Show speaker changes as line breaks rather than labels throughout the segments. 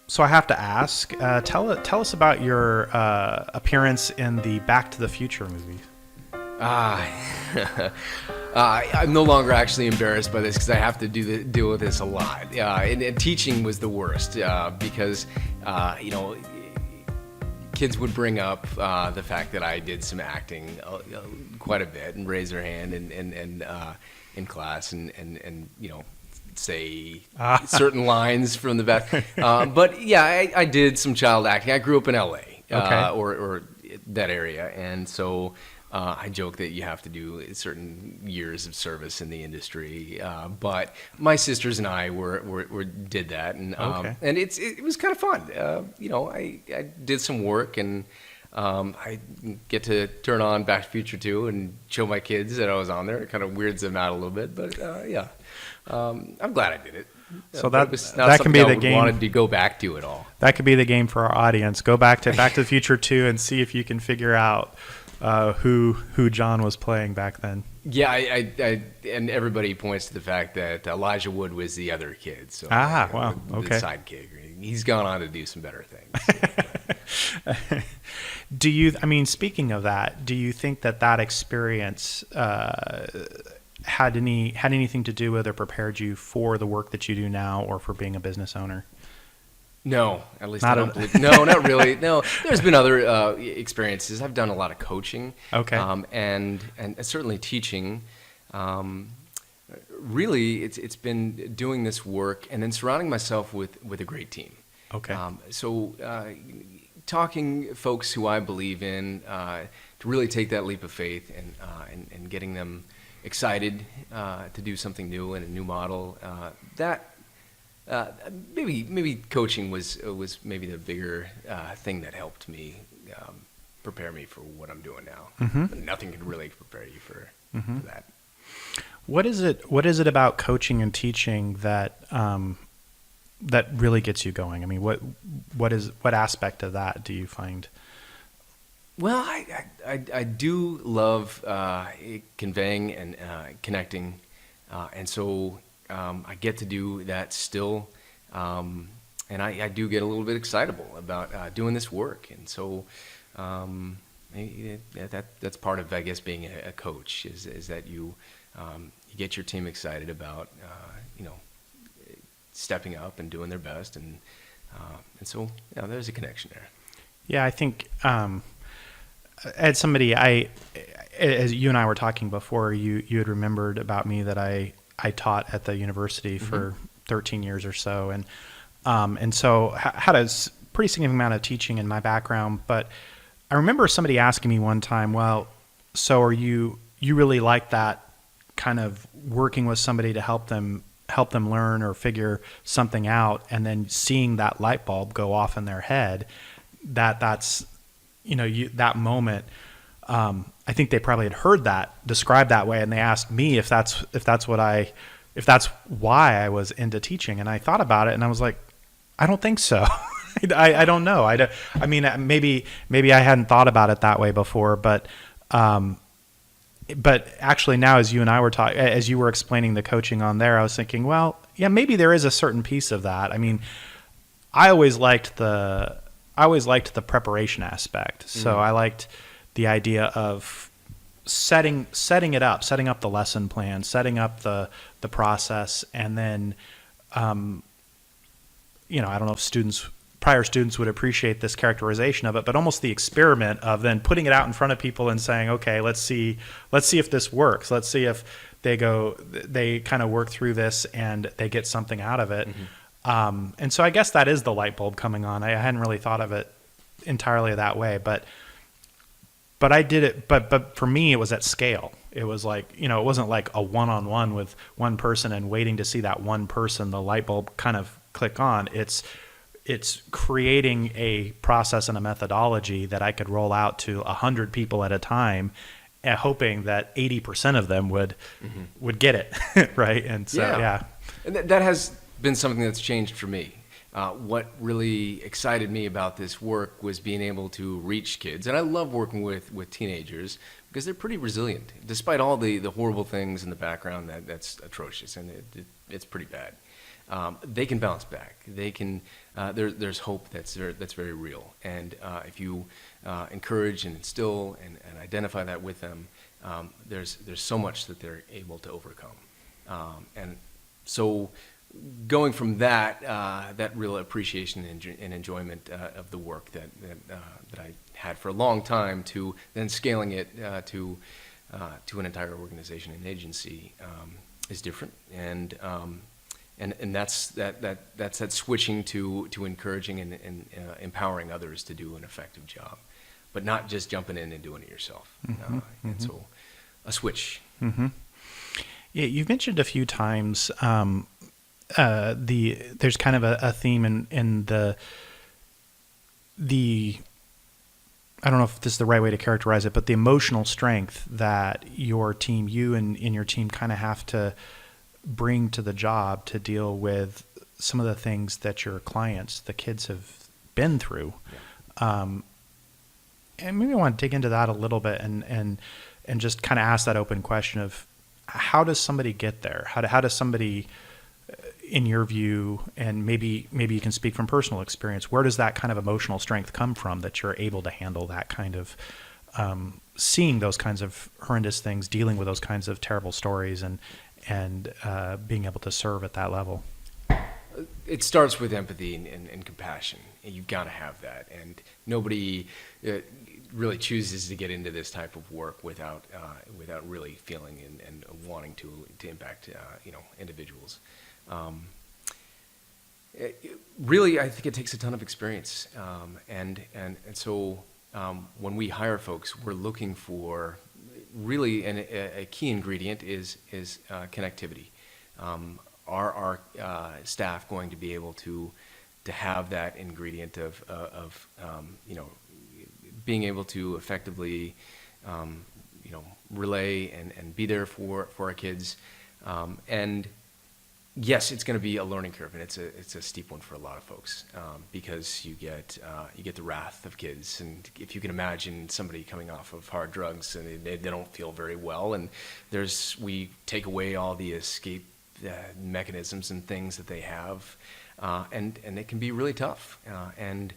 So I have to ask, tell us about your appearance in the Back to the Future movie.
Ah, I'm no longer actually embarrassed by this because I have to deal with this a lot. And teaching was the worst because, kids would bring up the fact that I did some acting quite a bit and raise their hand in class and say certain lines from the back. But yeah, I did some child acting. I grew up in LA or that area, and so I joke that you have to do certain years of service in the industry. But my sisters and I did that, and it was kind of fun. I did some work, and I get to turn on Back to the Future 2 and show my kids that I was on there. It kind of weirds them out a little bit, but yeah. I'm glad I did it.
So
that
can be the game.
Wanted to go back to it all.
That could be the game for our audience. Go back to the Future 2 and see if you can figure out who John was playing back then.
Yeah, I and everybody points to the fact that Elijah Wood was the other kid. So
wow, okay.
The sidekick. He's gone on to do some better things.
Speaking of that, do you think that experience had anything to do with or prepared you for the work that you do now or for being a business owner?
No, at least I don't believe. No, not really. No, there's been other experiences. I've done a lot of coaching.
Okay.
And certainly teaching. Really, it's been doing this work and then surrounding myself with a great team.
Okay.
Talking folks who I believe in to really take that leap of faith and getting them excited to do something new and a new model. Maybe coaching was maybe the bigger thing that helped me prepare me for what I'm doing now.
Mm-hmm.
Nothing can really prepare you for that.
What is it about coaching and teaching that that really gets you going? I mean, what aspect of that do you find?
Well, I do love conveying and connecting, and so I get to do that still, and I do get a little bit excitable about doing this work, and so that's part of, I guess, being a coach is that you get your team excited about stepping up and doing their best, and so there's a connection there.
Yeah, I think. As somebody, as you and I were talking before, you had remembered about me that I taught at the university for 13 years or so, and so had a pretty significant amount of teaching in my background. But I remember somebody asking me one time, "Well, so are you really like that kind of working with somebody to help them learn or figure something out, and then seeing that light bulb go off in their head? That's." That moment, I think they probably had heard that described that way, and they asked me if that's why I was into teaching. And I thought about it, and I was like, I don't think so. I don't know. I mean, maybe I hadn't thought about it that way before, but actually now, as you and I were talking, as you were explaining the coaching on there, I was thinking, well, yeah, maybe there is a certain piece of that. I mean, I always liked the preparation aspect. So I liked the idea of setting up the lesson plan, setting up the process, and then, I don't know if prior students would appreciate this characterization of it, but almost the experiment of then putting it out in front of people and saying, okay, let's see if this works. Let's see if they kind of work through this and they get something out of it. And so I guess that is the light bulb coming on. I hadn't really thought of it entirely that way, but I did it. But for me, it was at scale. It was like, it wasn't like a one-on-one with one person and waiting to see that one person, the light bulb kind of click on. It's creating a process and a methodology that I could roll out to 100 people at a time, hoping that 80% of them would get it. Right. And so, yeah.
And that has been something that's changed for me. What really excited me about this work was being able to reach kids. And I love working with teenagers because they're pretty resilient. Despite all the horrible things in the background that's atrocious, and it's pretty bad. They can bounce back. They can there's hope that's very real. And if you encourage and instill and identify that with them, there's so much that they're able to overcome. And so going from that real appreciation and enjoyment of the work that I had for a long time, to then scaling it to an entire organization and agency is different. And that's that switching to encouraging and empowering others to do an effective job, but not just jumping in and doing it yourself. And so a switch.
Mm-hmm. Yeah, you've mentioned a few times there's kind of a theme in the I don't know if this is the right way to characterize it, but the emotional strength that you and your team kind of have to bring to the job to deal with some of the things that your clients, the kids, have been through. Yeah. And maybe I want to dig into that a little bit and just kind of ask that open question of how does somebody get there? How does somebody, in your view, and maybe you can speak from personal experience, where does that kind of emotional strength come from that you're able to handle that kind of seeing those kinds of horrendous things, dealing with those kinds of terrible stories, and being able to serve at that level?
It starts with empathy and compassion. You've got to have that, and nobody really chooses to get into this type of work without really feeling and wanting to impact individuals. Really, I think it takes a ton of experience, and so when we hire folks, we're looking for really a key ingredient is connectivity. Are our staff going to be able to have that ingredient of being able to effectively relay and be there for our kids? And yes, it's going to be a learning curve, and it's a steep one for a lot of folks, because you get the wrath of kids, and if you can imagine somebody coming off of hard drugs and they don't feel very well, and we take away all the escape mechanisms and things that they have, and it can be really tough. And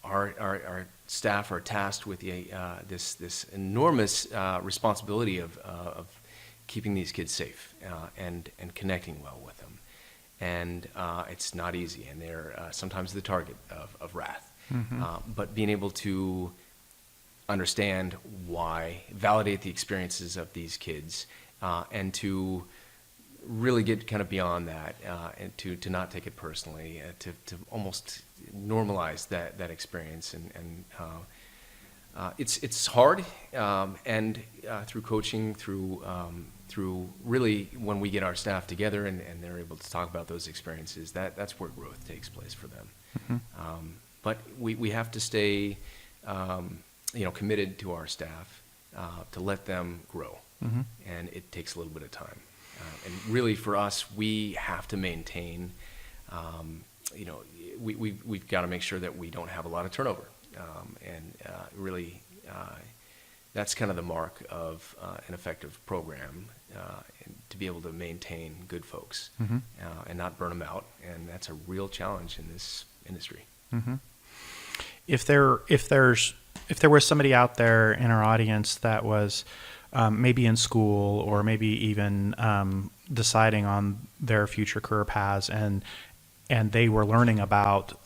our staff are tasked with this enormous responsibility of keeping these kids safe and connecting well with them. And it's not easy, and they're sometimes the target of wrath. Mm-hmm. But being able to understand why, validate the experiences of these kids, and to really get kind of beyond that, and to not take it personally, to almost normalize that experience. And it's hard, and through coaching, through really when we get our staff together and they're able to talk about those experiences, that's where growth takes place for them. Mm-hmm. But we have to stay committed to our staff to let them grow. Mm-hmm. And it takes a little bit of time. And really for us, we have to maintain, we've got to make sure that we don't have a lot of turnover. Really, that's kind of the mark of an effective program, and to be able to maintain good folks, mm-hmm. And not burn them out. And that's a real challenge in this industry.
Mm-hmm. If there was somebody out there in our audience that was maybe in school or maybe even deciding on their future career paths, and they were learning about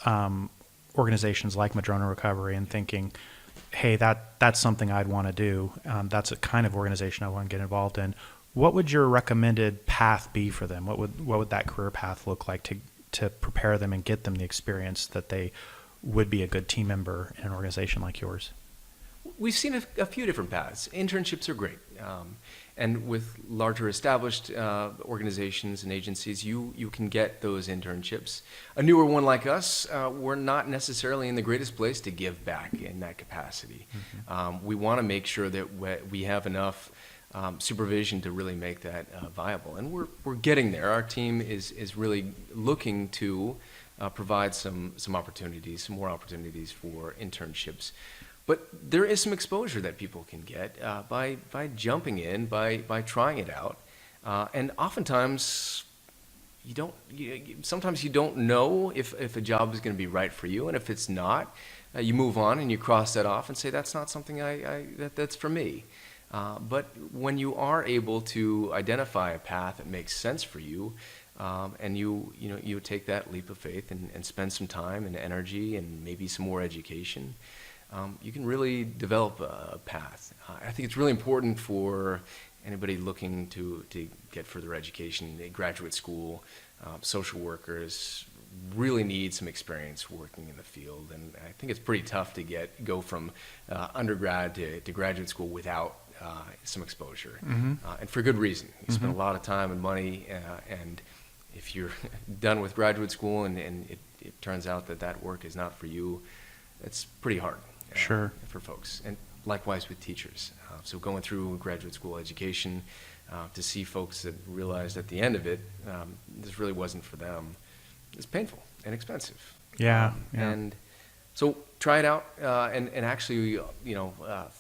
organizations like Madrona Recovery and thinking, hey, that's something I'd want to do. That's a kind of organization I want to get involved in. What would your recommended path be for them? What would that career path look like to prepare them and get them the experience that they would be a good team member in an organization like yours?
We've seen a few different paths. Internships are great. And with larger established organizations and agencies, you can get those internships. A newer one like us, we're not necessarily in the greatest place to give back in that capacity. Mm-hmm. We want to make sure that we have enough supervision to really make that viable. And we're getting there. Our team is really looking to provide some opportunities, some more opportunities for internships. But there is some exposure that people can get by jumping in, by trying it out. And oftentimes, sometimes you don't know if a job is going to be right for you, and if it's not, you move on and you cross that off and say that's not something that's for me. But when you are able to identify a path that makes sense for you, and you take that leap of faith and spend some time and energy and maybe some more education, you can really develop a path. I think it's really important for anybody looking to get further education, graduate school, social workers really need some experience working in the field. And I think it's pretty tough to go from undergrad to graduate school without some exposure. And for good reason. You spend a lot of time and money, and if you're done with graduate school and it turns out that work is not for you, it's pretty hard for folks. And likewise with teachers. So going through graduate school education, to see folks that realized at the end of it, this really wasn't for them, it's painful and expensive. And so try it out, and actually,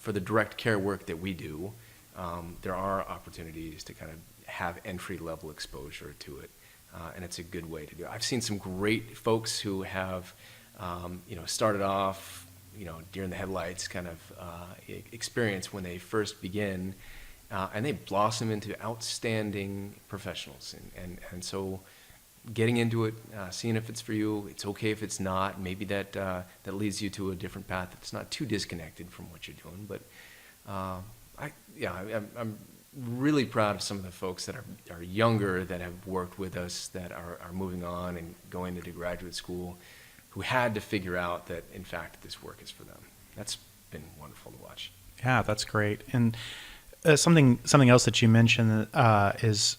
for the direct care work that we do, there are opportunities to kind of have entry-level exposure to it, and it's a good way to do it. I've seen some great folks who have, started off, deer in the headlights kind of experience when they first begin, and they blossom into outstanding professionals. And so getting into it, seeing if it's for you, it's okay if it's not. Maybe that leads you to a different path that's not too disconnected from what you're doing. But I'm really proud of some of the folks that are younger, that have worked with us, that are moving on and going into graduate school, who had to figure out that, in fact, this work is for them. That's been wonderful to watch.
Yeah, that's great. And something else that you mentioned is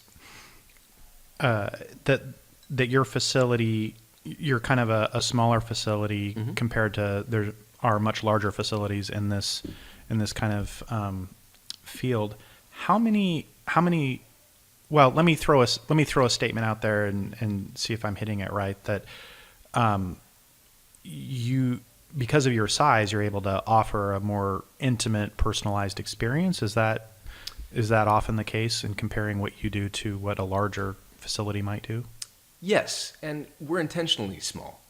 that your facility, you're kind of a smaller facility compared to there are much larger facilities in this kind of field. How many? Well, let me throw a statement out there and see if I'm hitting it right. That you, because of your size, you're able to offer a more intimate, personalized experience. Is that often the case in comparing what you do to what a larger facility might do?
Yes, and we're intentionally small.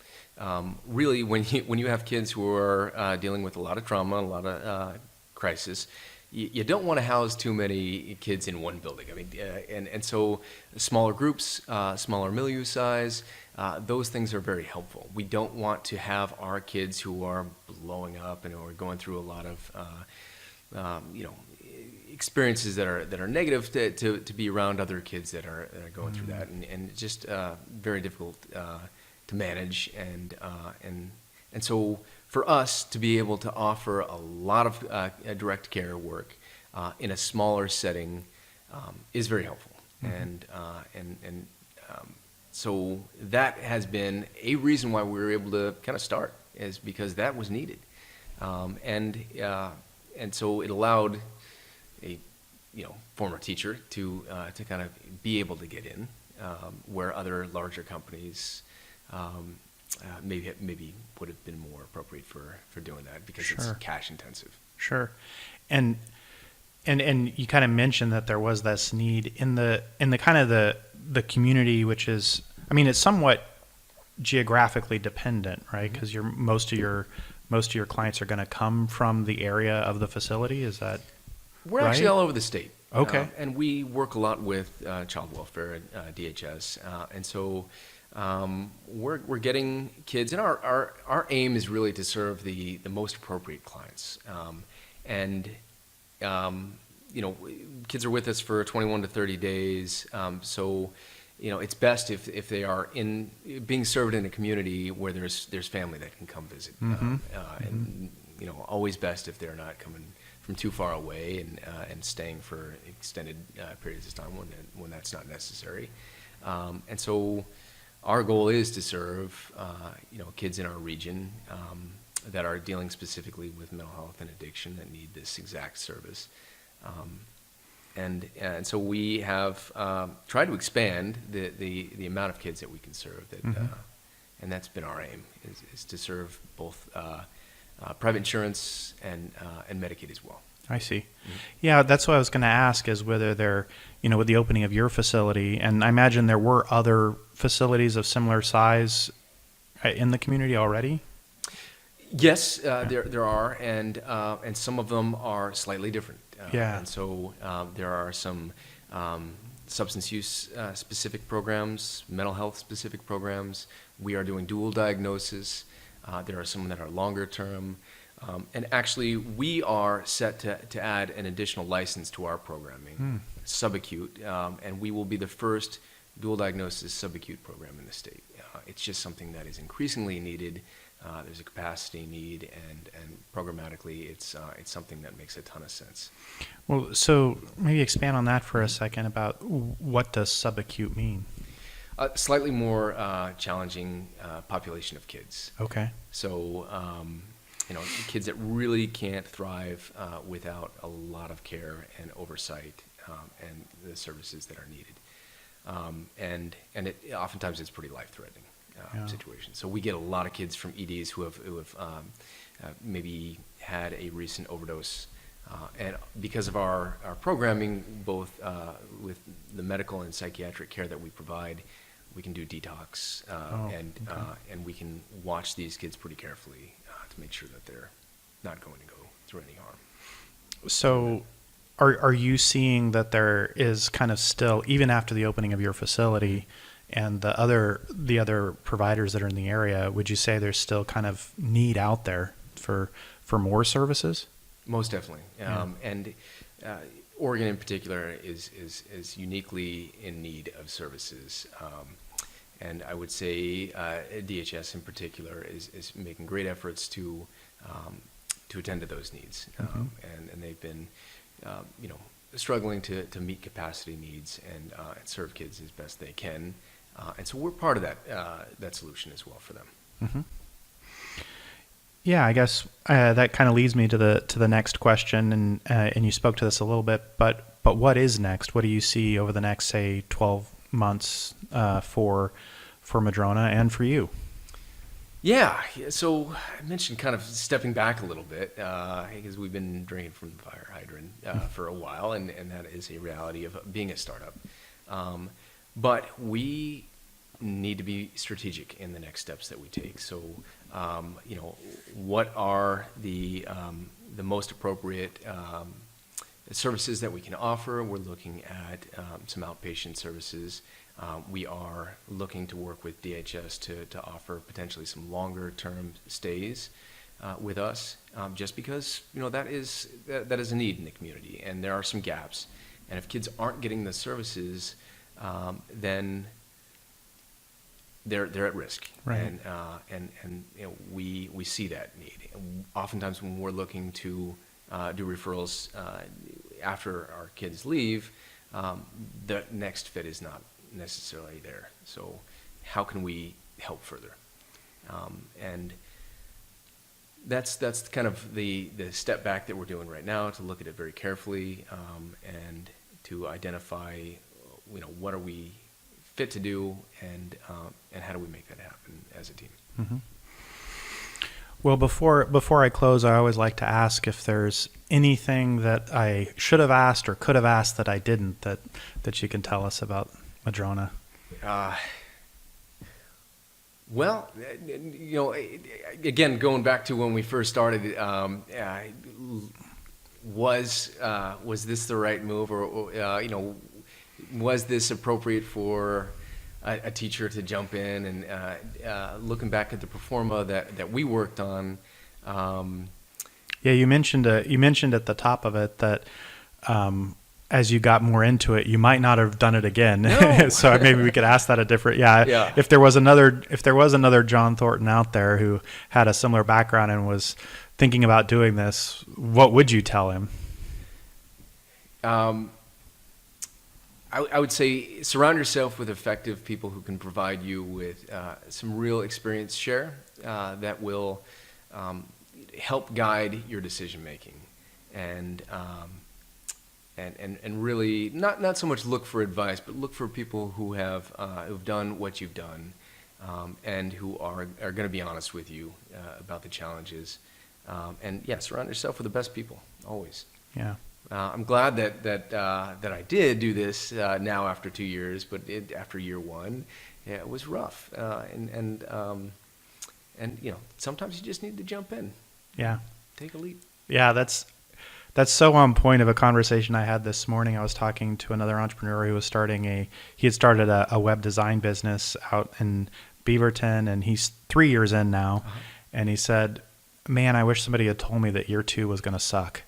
Really, when you have kids who are dealing with a lot of trauma, a lot of crisis, you don't want to house too many kids in one building. I mean, and so smaller groups, smaller milieu size, those things are very helpful. We don't want to have our kids who are blowing up and are going through a lot of, experiences that are negative to be around other kids that are going through that, and just very difficult to manage. And so for us to be able to offer a lot of direct care work in a smaller setting is very helpful. And so that has been a reason why we were able to kind of start, is because that was needed. And so it allowed a former teacher to kind of be able to get in, where other larger companies maybe would have been more appropriate for doing that, because it's cash intensive. Sure.
And you kind of mentioned that there was this need in the kind of the community, which is, I mean, it's somewhat geographically dependent, right? Because most of your clients are going to come from the area of the facility. Is that
We're
right?
Actually all over the state.
Okay.
And we work a lot with child welfare at DHS, and so we're getting kids, and our aim is really to serve the most appropriate clients. Kids are with us for 21 to 30 days, so it's best if they are being served in a community where there's family that can come visit, and always best if they're not coming from too far away and staying for extended periods of time when that's not necessary. And so our goal is to serve kids in our region that are dealing specifically with mental health and addiction that need this exact service. And so we have tried to expand the amount of kids that we can serve, and that's been our aim, is to serve both private insurance and Medicaid as well.
I see. Yeah, that's what I was going to ask, is whether they're, with the opening of your facility, and I imagine there were other facilities of similar size in the community already?
Yes, there are, and some of them are slightly different.
Yeah.
And so there are some substance use specific programs, mental health specific programs. We are doing dual diagnosis. There are some that are longer term. And actually, we are set to add an additional license to our programming, subacute, and we will be the first dual diagnosis subacute program in the state. It's just something that is increasingly needed. There's a capacity need, and programmatically, it's something that makes a ton of sense.
Well, so maybe expand on that for a second about what does subacute mean?
Slightly more challenging population of kids.
Okay.
So, kids that really can't thrive without a lot of care and oversight and the services that are needed. And it oftentimes it's pretty life-threatening situation. So we get a lot of kids from EDs who have maybe had a recent overdose. And because of our programming, both with the medical and psychiatric care that we provide, we can do detox and we can watch these kids pretty carefully to make sure that they're not going to go through any harm.
So are you seeing that there is kind of still, even after the opening of your facility and the other providers that are in the area, would you say there's still kind of need out there for more services?
Most definitely. And Oregon in particular is uniquely in need of services. And I would say DHS in particular is making great efforts to attend to those needs. And they've been, struggling to meet capacity needs and serve kids as best they can. And so we're part of that solution as well for them.
Mm-hmm. Yeah, I guess that kind of leads me to the next question, and you spoke to this a little bit, but what is next? What do you see over the next, say, 12 months for Madrona and for you?
Yeah, so I mentioned kind of stepping back a little bit because we've been drinking from the fire hydrant for a while, and that is a reality of being a startup. But we need to be strategic in the next steps that we take. So, what are the most appropriate services that we can offer? We're looking at some outpatient services. We are looking to work with DHS to offer potentially some longer term stays with us, just because that is a need in the community, and there are some gaps. And if kids aren't getting the services, then they're at risk,
right.
And we see that need. Oftentimes, when we're looking to do referrals after our kids leave, the next fit is not necessarily there. So, how can we help further? And that's kind of the step back that we're doing right now, to look at it very carefully and to identify, what are we fit to do, and how do we make that happen as a team.
Mm-hmm. Well, before I close, I always like to ask if there's anything that I should have asked or could have asked that I didn't, that you can tell us about Madrona.
Well, again, going back to when we first started, was this the right move, or was this appropriate for a teacher to jump in? And looking back at the performa that we worked on.
Yeah, you mentioned at the top of it that as you got more into it, you might not have done it again.
No.
So maybe we could ask that a different. Yeah. If there was another John Thornton out there who had a similar background and was thinking about doing this, what would you tell him?
I would say surround yourself with effective people who can provide you with some real experience share that will help guide your decision making, and really not so much look for advice, but look for people who who've done what you've done, and who are going to be honest with you about the challenges, and surround yourself with the best people always.
Yeah.
I'm glad that I did do this now after 2 years, but after year one, yeah, it was rough. And sometimes you just need to jump in,
Yeah.
take a leap.
Yeah, that's so on point of a conversation I had this morning. I was talking to another entrepreneur who was he had started a web design business out in Beaverton, and he's 3 years in now.
Uh-huh.
And he said, man, I wish somebody had told me that year 2 was going to suck.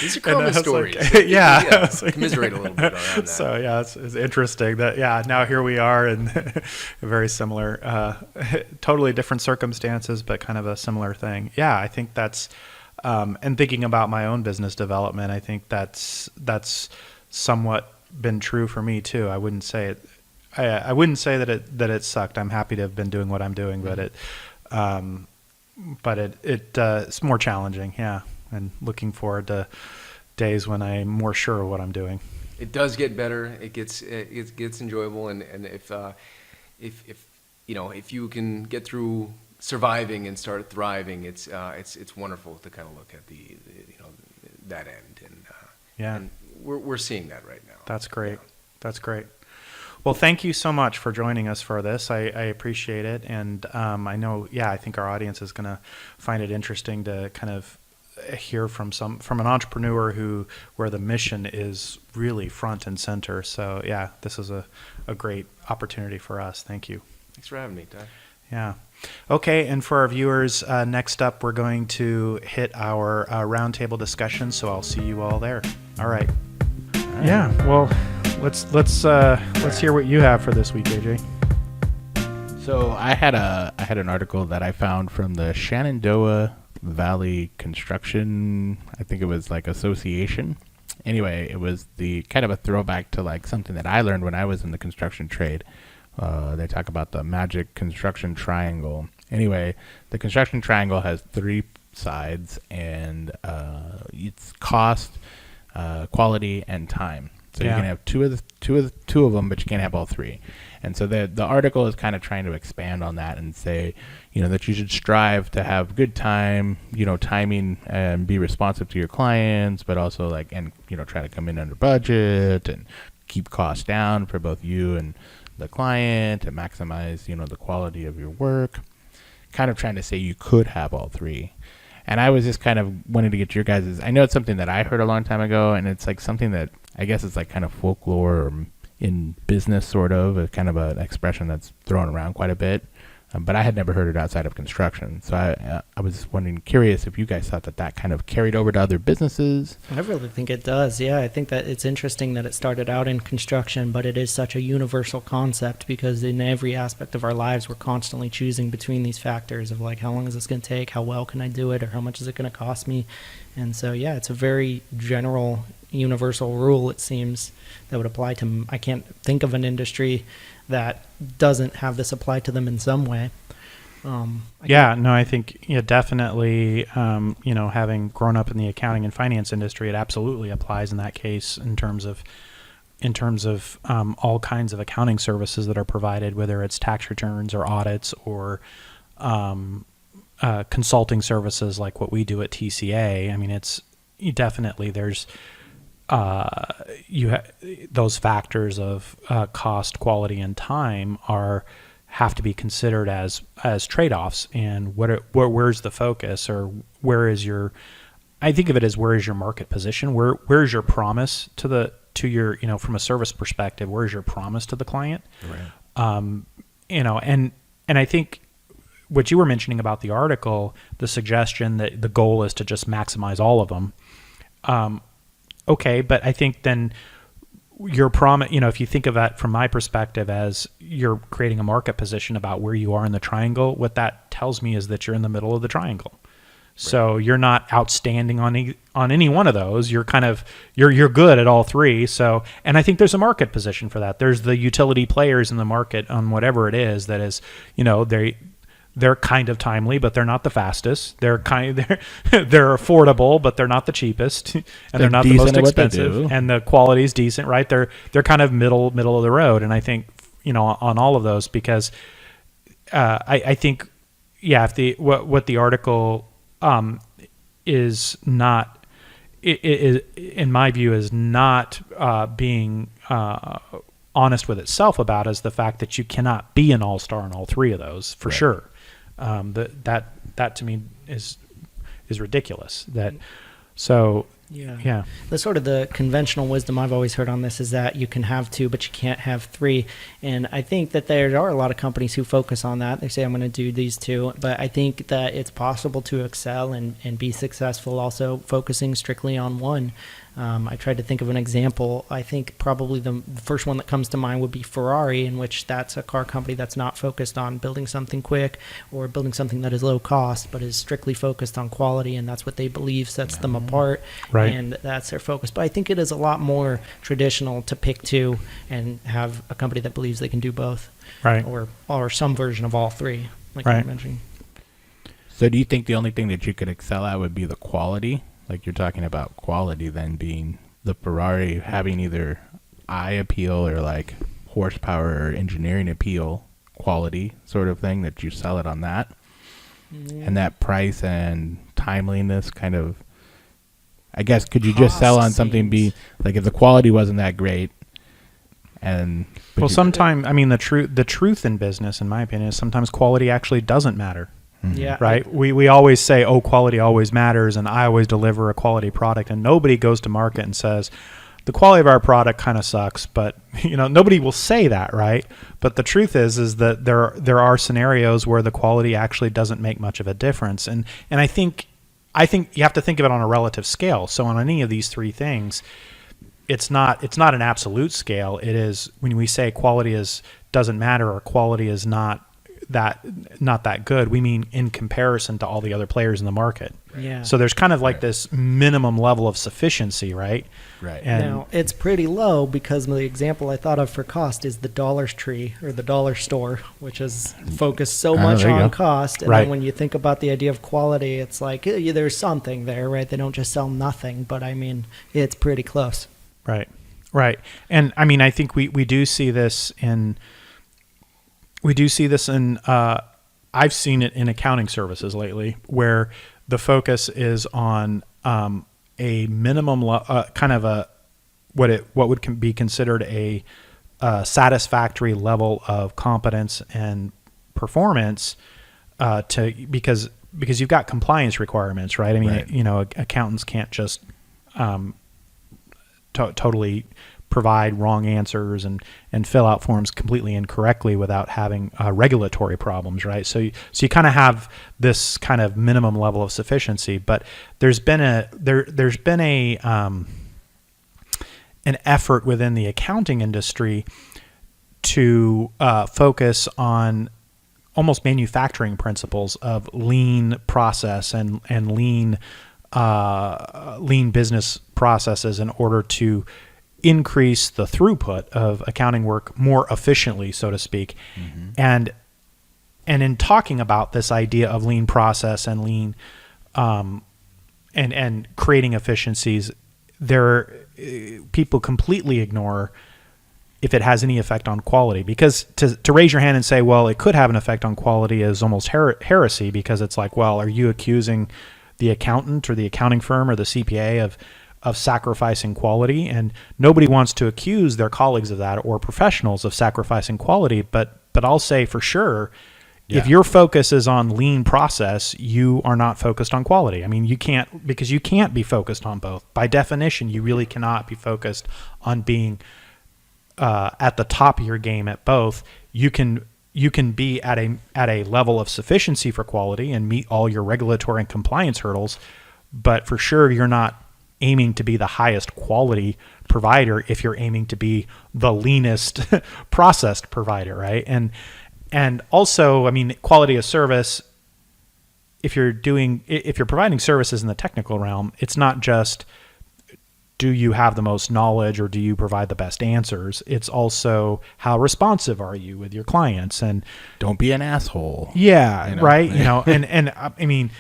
These are common stories.
Like, yeah.
Commiserate a little bit around that.
So yeah, it's interesting that now here we are in very similar, totally different circumstances, but kind of a similar thing. Yeah, I think that's, and thinking about my own business development, I think that's somewhat been true for me too. I wouldn't say it. I wouldn't say that it sucked. I'm happy to have been doing what I'm doing, but it's more challenging. Yeah. And looking forward to days when I'm more sure of what I'm doing.
It does get better. It gets enjoyable, and if you can get through surviving and start thriving, it's wonderful to kind of look at the that end, and we're seeing that right now.
That's great.
Yeah.
That's great. Well, thank you so much for joining us for this. I appreciate it, and I know I think our audience is going to find it interesting to kind of hear from an entrepreneur where the mission is really front and center. So yeah, this is a great opportunity for us. Thank you.
Thanks for having me, Ty.
Yeah. Okay. And for our viewers, next up, we're going to hit our roundtable discussion. So I'll see you all there. All right. Yeah. Well, let's hear what you have for this week, AJ.
So I had an article that I found from the Shenandoah Valley Construction, I think it was like association. Anyway, it was the kind of a throwback to like something that I learned when I was in the construction trade. They talk about the magic construction triangle. Anyway, the construction triangle has 3 sides, and it's cost, quality, and time. So you can have two of them, but you can't have all 3. And so the article is kind of trying to expand on that and say, that you should strive to have good time, timing, and be responsive to your clients, but also try to come in under budget and keep costs down for both you and the client and maximize, the quality of your work. Kind of trying to say you could have all 3. And I was just kind of wanting to get your guys', I know it's something that I heard a long time ago, and it's like something that I guess it's like kind of folklore or in business, sort of, a kind of an expression that's thrown around quite a bit. But I had never heard it outside of construction. So I was curious if you guys thought that kind of carried over to other businesses.
I really think it does. Yeah, I think that it's interesting that it started out in construction, but it is such a universal concept because in every aspect of our lives, we're constantly choosing between these factors of like, how long is this going to take? How well can I do it? Or how much is it going to cost me? And so, yeah, it's a very general, universal rule, it seems, that would apply to, I can't think of an industry that doesn't have this apply to them in some way.
I think definitely, having grown up in the accounting and finance industry, it absolutely applies in that case in terms of all kinds of accounting services that are provided, whether it's tax returns or audits or consulting services like what we do at TCA. I mean, it's definitely there's those factors of cost, quality, and time have to be considered as trade-offs. And where's the focus, or where is your? I think of it as where is your market position? Where's your promise to your from a service perspective? Where's your promise to the client? Right. And I think what you were mentioning about the article, the suggestion that the goal is to just maximize all of them. Okay, but I think then your promise, if you think of that from my perspective as you're creating a market position about where you are in the triangle, what that tells me is that you're in the middle of the triangle. Right. So you're not outstanding on any one of those. You're kind of you're good at all 3. So, and I think there's a market position for that. There's the utility players in the market on whatever it is that is, they're kind of timely, but they're not the fastest. They're affordable, but they're not the cheapest, and they're not the most expensive. And the quality is decent, right? They're kind of middle of the road. And I think on all of those, because I think if what the article is not, in my view, is not being honest with itself about is the fact that you cannot be an all-star in all three of those for sure. That to me is ridiculous. Yeah.
The sort of the conventional wisdom I've always heard on this is that you can have two, but you can't have three. And I think that there are a lot of companies who focus on that. They say, I'm going to do these two. But I think that it's possible to excel and be successful also focusing strictly on one. I tried to think of an example. I think probably the first one that comes to mind would be Ferrari, in which that's a car company that's not focused on building something quick or building something that is low cost, but is strictly focused on quality, and that's what they believe sets them apart, and that's their focus. But I think it is a lot more traditional to pick two and have a company that believes they can do both, or some version of all three, like you mentioned.
So do you think the only thing that you could excel at would be the quality? Like you're talking about quality then being the Ferrari having either eye appeal or like horsepower or engineering appeal quality sort of thing that you sell it on that. And that price and timeliness kind of, I guess, could you just sell on something be like if the quality wasn't that great and
sometimes the truth in business, in my opinion, is sometimes quality actually doesn't matter.
Yeah.
Right. We always say, quality always matters, and I always deliver a quality product, and nobody goes to market and says the quality of our product kind of sucks, but nobody will say that, right? But the truth is that there are scenarios where the quality actually doesn't make much of a difference, and I think you have to think of it on a relative scale. So on any of these three things, it's not an absolute scale. It is when we say quality doesn't matter or quality is not that good, we mean in comparison to all the other players in the market.
Yeah.
So there's kind of like this minimum level of sufficiency, right?
Right.
And
now it's pretty low because the example I thought of for cost is the Dollar Tree or the dollar store, which is focused so much on cost. And then when you think about the idea of quality, it's like there's something there, right? They don't just sell nothing, but I mean, it's pretty close.
Right. And I mean, I think we do see this in. I've seen it in accounting services lately, where the focus is on a minimum, kind of what would be considered a satisfactory level of competence and performance, because you've got compliance requirements, right? I mean, accountants can't just totally provide wrong answers and fill out forms completely incorrectly without having regulatory problems, right? So you kind of have this kind of minimum level of sufficiency, but there's been an effort within the accounting industry to focus on almost manufacturing principles of lean process and lean business processes in order to increase the throughput of accounting work more efficiently, so to speak. Mm-hmm. And in talking about this idea of lean process and lean and creating efficiencies, people completely ignore if it has any effect on quality, because to raise your hand and say, well, it could have an effect on quality is almost heresy, because it's like, well, are you accusing the accountant or the accounting firm or the CPA of sacrificing quality? And nobody wants to accuse their colleagues of that or professionals of sacrificing quality. But I'll say for sure, if your focus is on lean process, you are not focused on quality. I mean, you can't be focused on both. By definition, you really cannot be focused on being at the top of your game at both. You can be at a level of sufficiency for quality and meet all your regulatory and compliance hurdles, but for sure you're not aiming to be the highest quality provider if you're aiming to be the leanest processed provider, right? And also, I mean, quality of service, if you're providing services in the technical realm, it's not just do you have the most knowledge or do you provide the best answers? It's also how responsive are you with your clients, and
don't be an asshole.
Yeah, right. And I mean,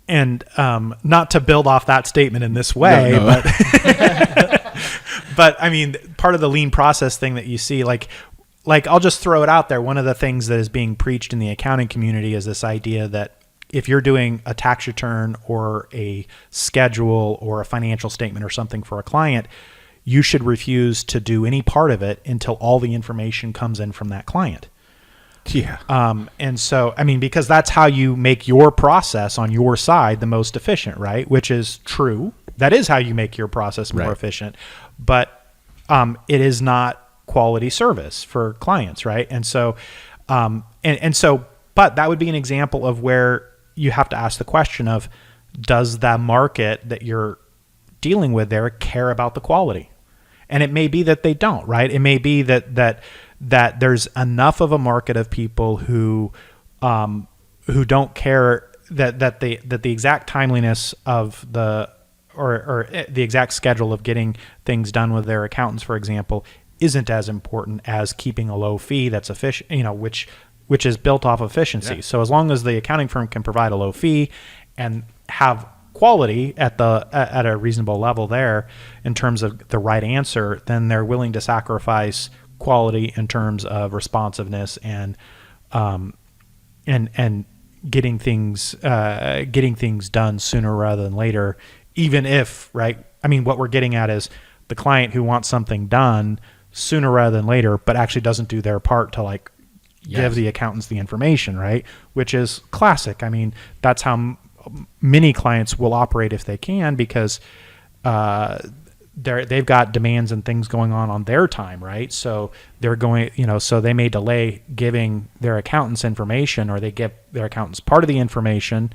and not to build off that statement in this way, no. But I mean, part of the lean process thing that you see, like I'll just throw it out there. One of the things that is being preached in the accounting community is this idea that if you're doing a tax return or a schedule or a financial statement or something for a client, you should refuse to do any part of it until all the information comes in from that client.
Yeah.
And so, I mean, because that's how you make your process on your side the most efficient, right? Which is true. That is how you make your process more efficient. But it is not quality service for clients, right? And so, but that would be an example of where you have to ask the question of, does the market that you're dealing with there care about the quality? And it may be that they don't, right? It may be that there's enough of a market of people who don't care that the exact timeliness of or the exact schedule of getting things done with their accountants, for example, isn't as important as keeping a low fee that's efficient, which is built off efficiency. Yeah. So as long as the accounting firm can provide a low fee and have quality at a reasonable level there in terms of the right answer, then they're willing to sacrifice quality in terms of responsiveness and getting things done sooner rather than later, even if, right? I mean, what we're getting at is the client who wants something done sooner rather than later, but actually doesn't do their part to give the accountants the information, right? Which is classic. I mean, that's how many clients will operate if they can, because they've got demands and things going on their time, right? So they're going, so they may delay giving their accountants information, or they give their accountants part of the information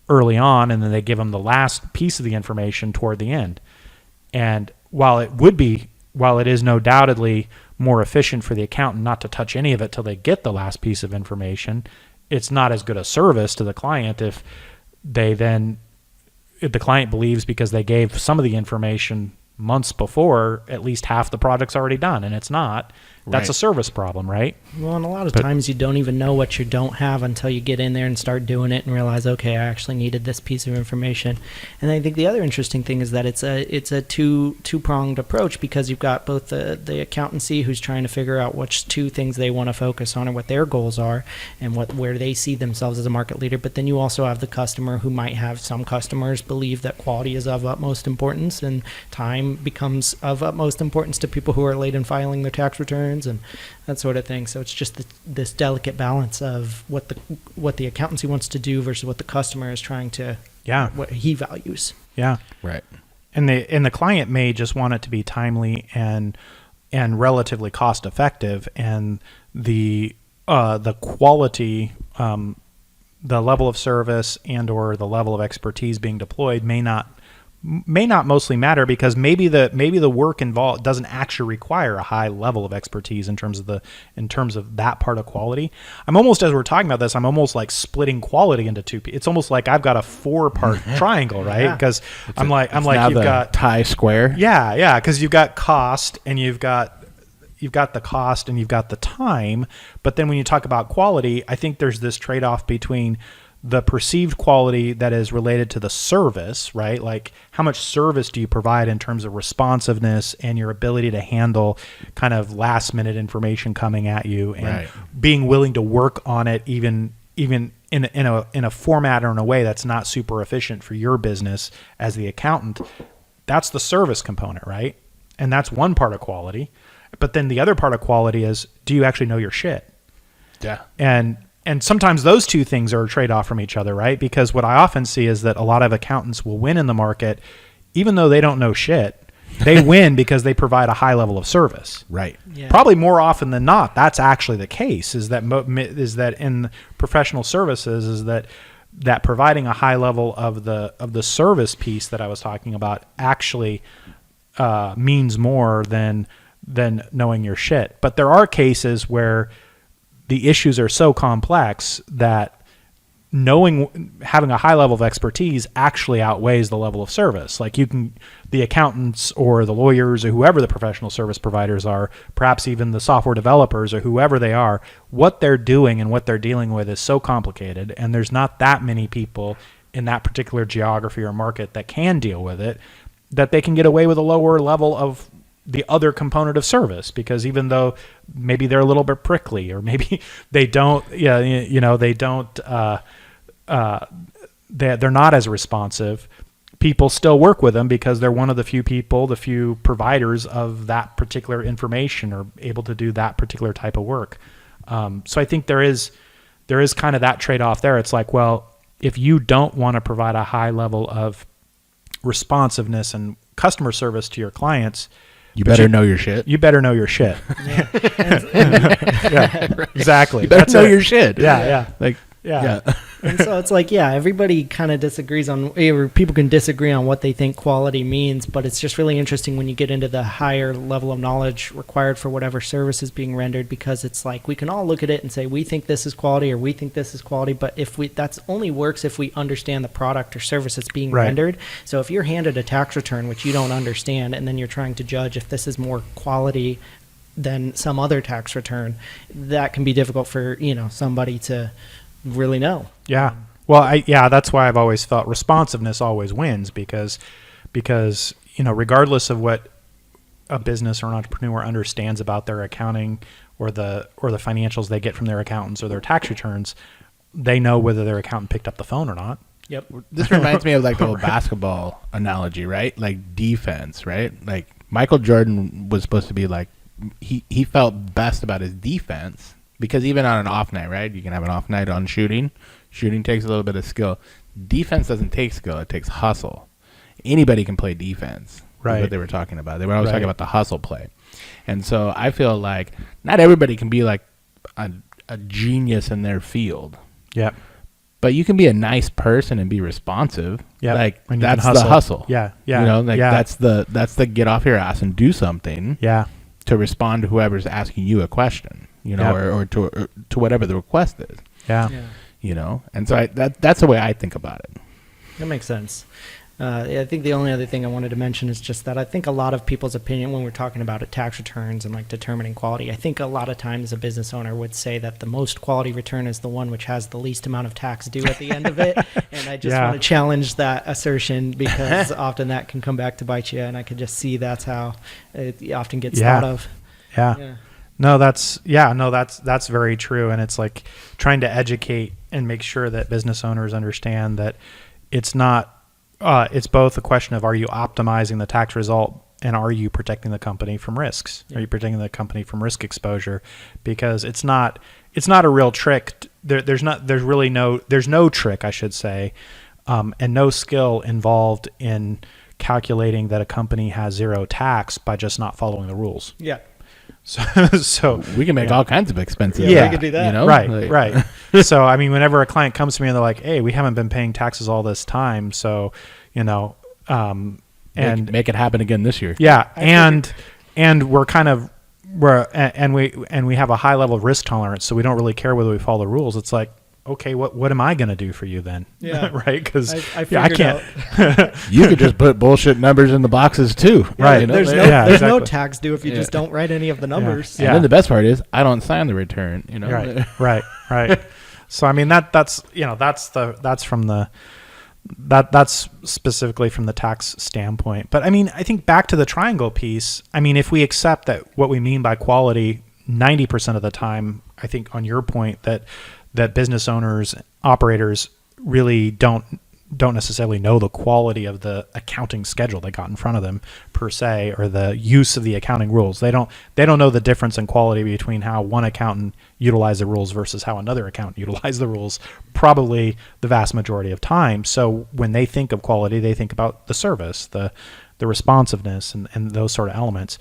early on, and then they give them the last piece of the information toward the end. And while it is no doubtedly more efficient for the accountant not to touch any of it till they get the last piece of information, it's not as good a service to the client if the client believes because they gave some of the information months before, at least half the project's already done, and it's not. That's a service problem, right?
Well, and a lot of times you don't even know what you don't have until you get in there and start doing it and realize, okay, I actually needed this piece of information. And I think the other interesting thing is that it's a two-pronged approach, because you've got both the accountancy who's trying to figure out which two things they want to focus on and what their goals are and where they see themselves as a market leader. But then you also have the customer, who might have some customers believe that quality is of utmost importance and time becomes of utmost importance to people who are late in filing their tax returns and that sort of thing. So it's just this delicate balance of what the accountancy wants to do versus what the customer is trying to, what he values.
Yeah.
Right.
And the client may just want it to be timely and relatively cost effective, and the quality, the level of service and or the level of expertise being deployed may not mostly matter, because maybe the work involved doesn't actually require a high level of expertise in terms of that part of quality. I'm almost, as we're talking about this, I'm almost like splitting quality into two. It's almost like I've got a 4-part triangle, right? Because I'm like you've got
tie square.
Yeah, because you've got cost and you've got the cost and you've got the time. But then when you talk about quality, I think there's this trade-off between the perceived quality that is related to the service, right? Like, how much service do you provide in terms of responsiveness and your ability to handle kind of last minute information coming at you, and being willing to work on it even in a format or in a way that's not super efficient for your business as the accountant. That's the service component, right? And that's one part of quality. But then the other part of quality is, do you actually know your shit?
Yeah.
And sometimes those two things are a trade-off from each other, right? Because what I often see is that a lot of accountants will win in the market, even though they don't know shit. They win because they provide a high level of service.
Right.
Yeah.
Probably more often than not, that's actually the case. Is that in professional services, is that providing a high level of the service piece that I was talking about actually means more than knowing your shit. But there are cases where the issues are so complex that having a high level of expertise actually outweighs the level of service. Like, the accountants or the lawyers or whoever the professional service providers are, perhaps even the software developers or whoever they are, what they're doing and what they're dealing with is so complicated, and there's not that many people in that particular geography or market that can deal with it, that they can get away with a lower level of the other component of service, because even though maybe they're a little bit prickly, or maybe they don't, they don't they're not as responsive, people still work with them because they're one of the few providers of that particular information or able to do that particular type of work. So I think there is kind of that trade-off there. It's like, well, if you don't want to provide a high level of responsiveness and customer service to your clients,
you better know your shit.
You better know your shit.
Yeah.
Yeah, exactly.
You better know your shit.
Yeah.
Like,
Yeah.
And so it's like, yeah, everybody kind of disagrees on, or people can disagree on what they think quality means, but it's just really interesting when you get into the higher level of knowledge required for whatever service is being rendered, because it's like we can all look at it and say we think this is quality or we think this is quality, but that's only works if we understand the product or service that's being
Right.
rendered. So if you're handed a tax return which you don't understand, and then you're trying to judge if this is more quality than some other tax return, that can be difficult for somebody to really know.
Yeah. Well, that's why I've always felt responsiveness always wins, because regardless of what a business or an entrepreneur understands about their accounting or the financials they get from their accountants or their tax returns, they know whether their accountant picked up the phone or not.
Yep.
this reminds me of like the old basketball analogy, right? Like defense, right? Like Michael Jordan was supposed to be like, he felt best about his defense. Because even on an off night, right? You can have an off night on shooting. Shooting takes a little bit of skill. Defense doesn't take skill. It takes hustle. Anybody can play defense.
Right.
Is what they were talking about. They were always
Right.
talking about the hustle play. And so I feel like not everybody can be like a genius in their field.
Yeah.
But you can be a nice person and be responsive.
Yeah.
Like
And you can
that's the hustle.
Yeah. Yeah.
You know, like
yeah.
that's the get off your ass and do something
Yeah.
to respond to whoever's asking you a question. Or to whatever the request is,
Yeah.
and so that's the way I think about it.
That makes sense. I think the only other thing I wanted to mention is just that I think a lot of people's opinion when we're talking about tax returns and like determining quality, I think a lot of times a business owner would say that the most quality return is the one which has the least amount of tax due at the end of it. And I just want to challenge that assertion, because often that can come back to bite you, and I could just see that's how it often gets thought of.
Yeah. No, that's very true. And it's like trying to educate and make sure that business owners understand that it's not, it's both a question of, are you optimizing the tax result, and are you protecting the company from risks? Yeah. Are you protecting the company from risk exposure? Because it's not a real trick. There's no trick, I should say, and no skill involved in calculating that a company has zero tax by just not following the rules.
Yeah.
So
we can make all kinds of expensive.
Yeah, we could do that.
Right. So, I mean, whenever a client comes to me and they're like, "Hey, we haven't been paying taxes all this time, so, and
make it happen again this year."
Yeah, and we have a high level of risk tolerance, so we don't really care whether we follow the rules. It's like, okay, what am I going to do for you then?
Yeah.
Right? Because
I
can't.
You could just put bullshit numbers in the boxes too.
Right.
There's no tax due if you just don't write any of the numbers.
And then the best part is I don't sign the return.
Right. So I mean that's specifically from the tax standpoint. But I mean, I think back to the triangle piece. I mean, if we accept that what we mean by quality 90% of the time, I think on your point that business owners, operators really don't necessarily know the quality of the accounting schedule they got in front of them per se, or the use of the accounting rules. They don't know the difference in quality between how one accountant utilized the rules versus how another accountant utilized the rules, probably the vast majority of time. So when they think of quality, they think about the service, the responsiveness, and those sort of elements.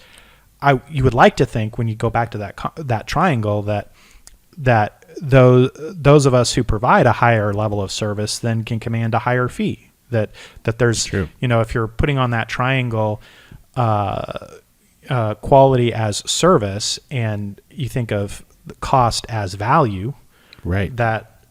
You would like to think, when you go back to that triangle, that those of us who provide a higher level of service then can command a higher fee. That there's,
true.
If you're putting on that triangle, quality as service, and you think of the cost as value,
right?
That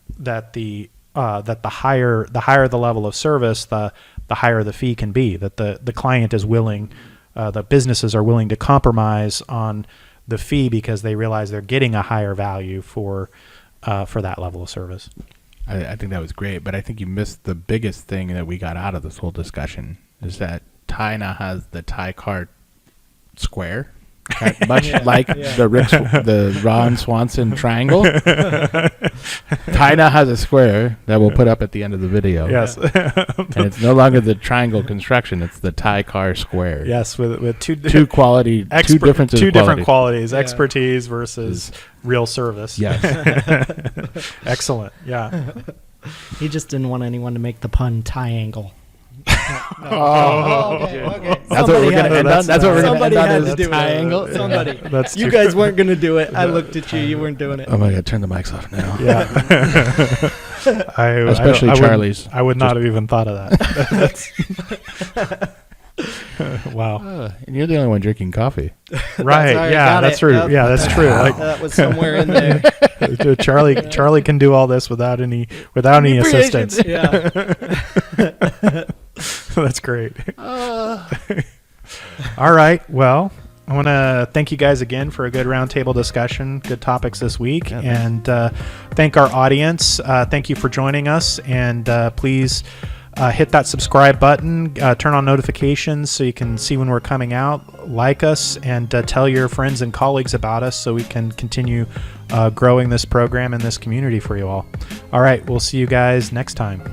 the higher the level of service, the higher the fee can be. That the client is willing, the businesses are willing to compromise on the fee because they realize they're getting a higher value for that level of service.
I think that was great, but I think you missed the biggest thing that we got out of this whole discussion, is that Ty now has the Ty card square. Much like the Ron Swanson triangle. Ty now has a square that we'll put up at the end of the video.
Yes.
And it's no longer the triangle construction; it's the Ty car square.
Yes, with two
different
qualities:
Yeah.
expertise versus real service.
Yes.
Excellent. Yeah.
He just didn't want anyone to make the pun triangle.
Okay. That's what we're gonna end on. That's what we're gonna end on. Is triangle.
Somebody.
That's
You
true.
guys weren't going to do it. I looked at you. You weren't doing it.
Oh my God! Turn the mics off now.
Yeah.
Especially Charlie's.
I would not have even thought of that. Wow.
And you're the only one drinking coffee.
Right.
Sorry,
Yeah,
got
that's
it.
true.
Yep.
Yeah, that's true. Like
That was somewhere in there.
Charlie can do all this without any assistance.
Yeah.
That's great. All right. Well, I want to thank you guys again for a good roundtable discussion. Good topics this week.
Yeah,
and thank our audience. Thank you for joining us. And please hit that subscribe button. Turn on notifications so you can see when we're coming out. Like us and tell your friends and colleagues about us so we can continue growing this program and this community for you all. All right. We'll see you guys next time.